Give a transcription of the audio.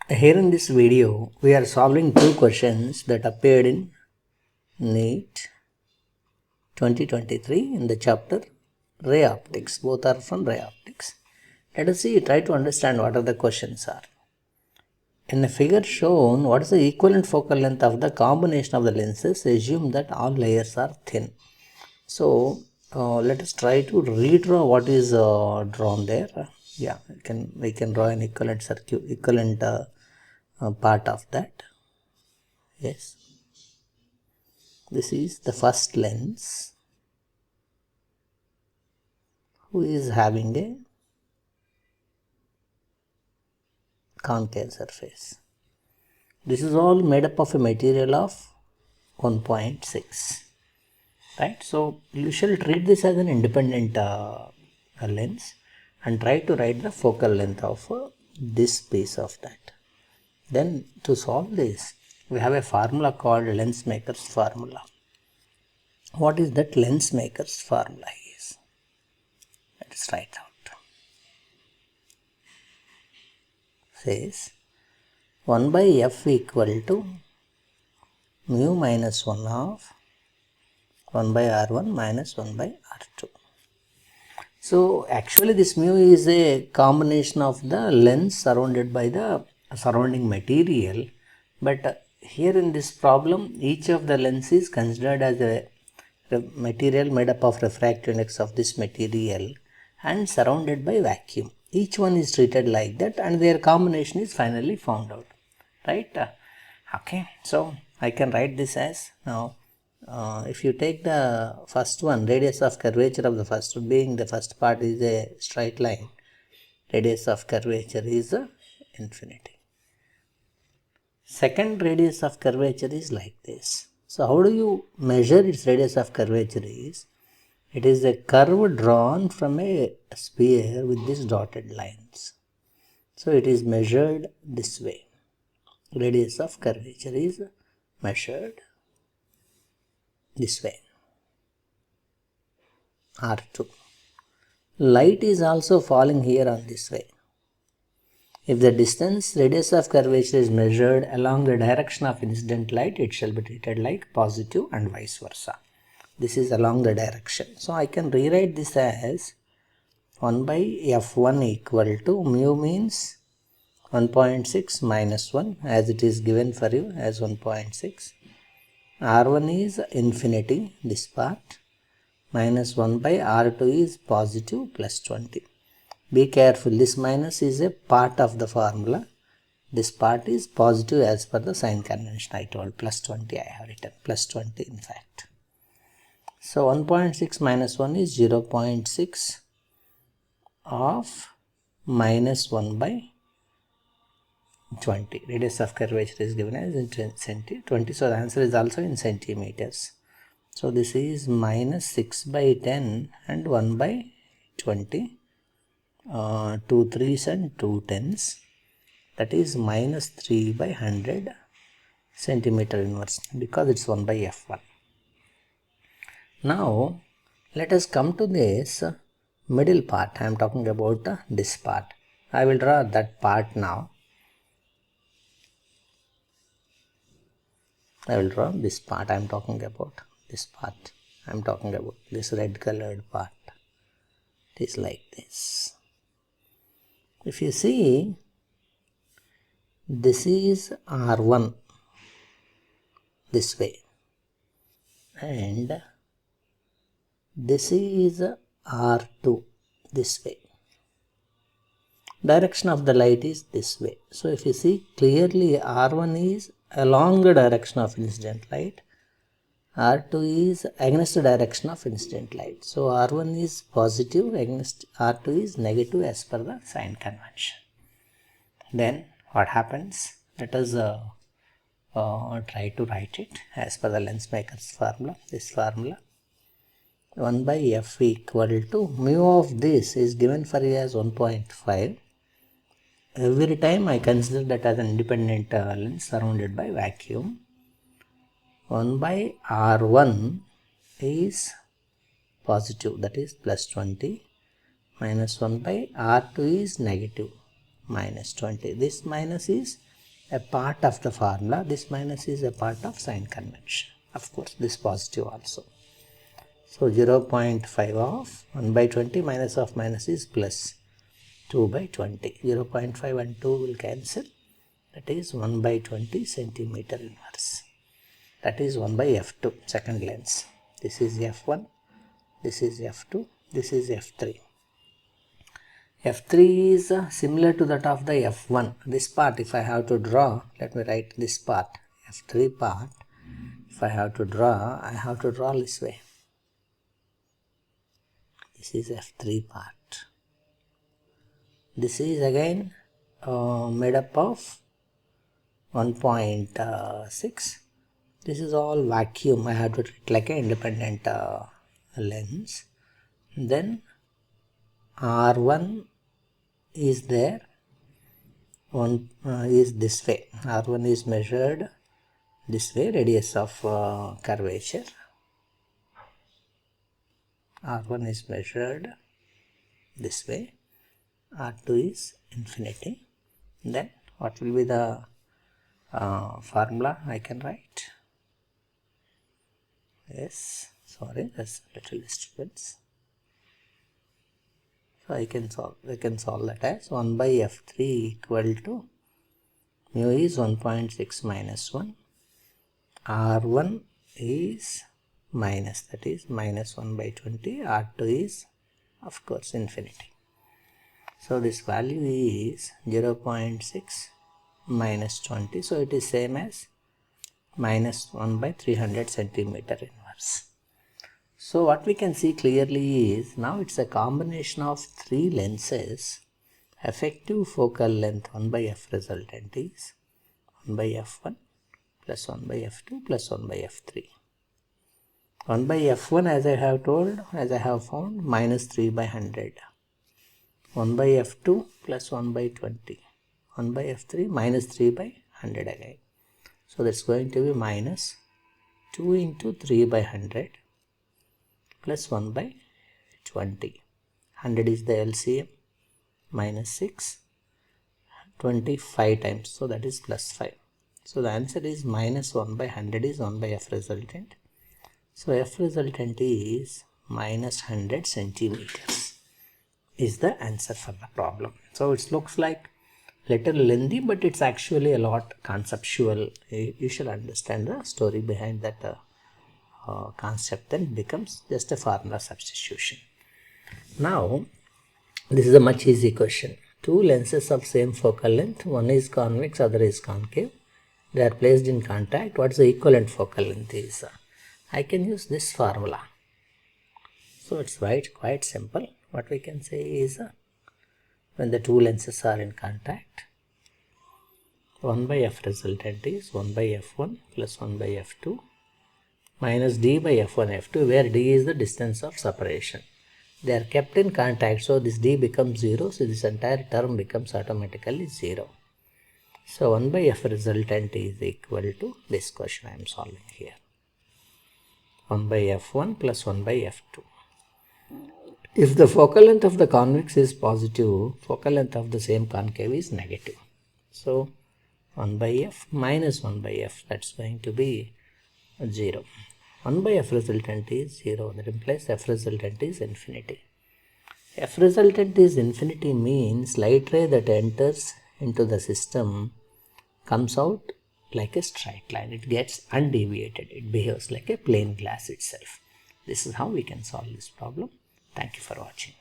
Here in this video, we are solving two questions that appeared in NEET 2023 in the chapter Ray Optics. Both are from Ray Optics. Let us see, try to understand what are the questions are. In the figure shown, what is the equivalent focal length of the combination of the lenses? Assume that all layers are thin. So, let us try to redraw what is drawn there. Yeah, we can draw an equivalent circuit, equivalent part of that. Yes, this is the first lens who is having a concave surface. This is all made up of a material of 1.6, right? So you shall treat this as an independent lens and try to write the focal length of this piece of that. Then to solve this, we have a formula called lens maker's formula. What is that lens maker's formula is? Let us write out. Says 1 by f equal to mu minus 1 of 1 by r1 minus 1 by r2. So actually this mu is a combination of the lens surrounded by the surrounding material, but here in this problem each of the lens is considered as a material made up of refractive index of this material and surrounded by vacuum. Each one is treated like that and their combination is finally found out, right? Okay, so I can write this as now. If you take the first one, radius of curvature of the first one, being the first part is a straight line, radius of curvature is infinity. Second radius of curvature is like this. So how do you measure its radius of curvature is, it is a curve drawn from a sphere with these dotted lines. So it is measured this way. Radius of curvature is measured this way, R2. Light is also falling here on this way. If the distance radius of curvature is measured along the direction of incident light, it shall be treated like positive and vice versa. This is along the direction. So I can rewrite this as 1 by f1 equal to mu means 1.6 minus 1 as it is given for you as 1.6. R1 is infinity, this part, minus 1 by R2 is positive plus 20. Be careful, this minus is a part of the formula. This part is positive as per the sign convention I told, plus 20 I have written, plus 20 in fact. So 1.6 minus 1 is 0.6 of minus 1 by 20. Radius of curvature is given as in 20. So the answer is also in centimeters. So this is minus 6 by 10 and 1 by 20. 2 threes and 2 tens. That is minus 3 by 100 centimeter inverse because it's 1 by f1. Now let us come to this middle part. I am talking about this part. I will draw that part now. I will draw this part. I am talking about this part. I am talking about this red colored part. It is like this. If you see, this is R1 this way and this is R2 this way. Direction of the light is this way. So if you see clearly, R1 is along the direction of incident light, R2 is against the direction of incident light. So R1 is positive against R2 is negative as per the sign convention. Then what happens? Let us try to write it as per the lens maker's formula. This formula, 1 by f equal to mu of this is given for you as 1.5. Every time I consider that as an independent lens surrounded by vacuum. 1 by R1 is positive, that is plus 20, minus 1 by R2 is negative, minus 20. This minus is a part of the formula. This minus is a part of sign convention. Of course, this positive also. So 0.5 of 1 by 20 minus of minus is plus 2 by 20. 0.5 and 2 will cancel. That is 1 by 20 centimeter inverse. That is 1 by f2, second lens. This is f1, this is f2, this is f3. f3 is similar to that of the f1. This part, if I have to draw, let me write this part, f3 part. If I have to draw, I have to draw this way. This is f3 part. This is again made up of 1.6. This is all vacuum. I have to treat like an independent lens. Then R1 is there. One is this way. R1 is measured this way, radius of curvature. R1 is measured this way. R2 is infinity. Then what will be the formula I can write? Yes, sorry, that's a little disturbance. So I can solve that as 1 by f3 equal to mu is 1.6 minus 1. R1 is minus, that is minus 1 by 20. R2 is of course infinity. So this value is 0.6 minus 20. So it is same as minus 1 by 300 centimeter inverse. So what we can see clearly is, now it's a combination of three lenses. Effective focal length 1 by f resultant is 1 by f1 plus 1 by f2 plus 1 by f3. 1 by f1, as I have found, minus 3 by 100. 1 by f2 plus 1 by 20. 1 by f3 minus 3 by 100 again. So that's going to be minus 2 into 3 by 100 plus 1 by 20. 100 is the LCM, minus 6, 25 times. So that is plus 5. So the answer is minus 1 by 100 is 1 by f resultant. So f resultant is minus 100 centimeters is the answer for the problem. So it looks like little lengthy, but it's actually a lot conceptual. You should understand the story behind that concept, then it becomes just a formula substitution. Now this is a much easy question. Two lenses of same focal length, one is convex, other is concave. They are placed in contact. What is the equivalent focal length is? I can use this formula. So it's quite simple. What we can say is when the two lenses are in contact, 1 by f resultant is 1 by f1 plus 1 by f2 minus d by f1 f2, where d is the distance of separation. They are kept in contact, so this d becomes 0, so this entire term becomes automatically 0. So 1 by f resultant is equal to this question I am solving here. 1 by f1 plus 1 by f2. If the focal length of the convex is positive, focal length of the same concave is negative. So 1 by f minus 1 by f, that's going to be 0. 1 by f resultant is 0. That implies f resultant is infinity. F resultant is infinity means light ray that enters into the system comes out like a straight line. It gets undeviated. It behaves like a plain glass itself. This is how we can solve this problem. Thank you for watching.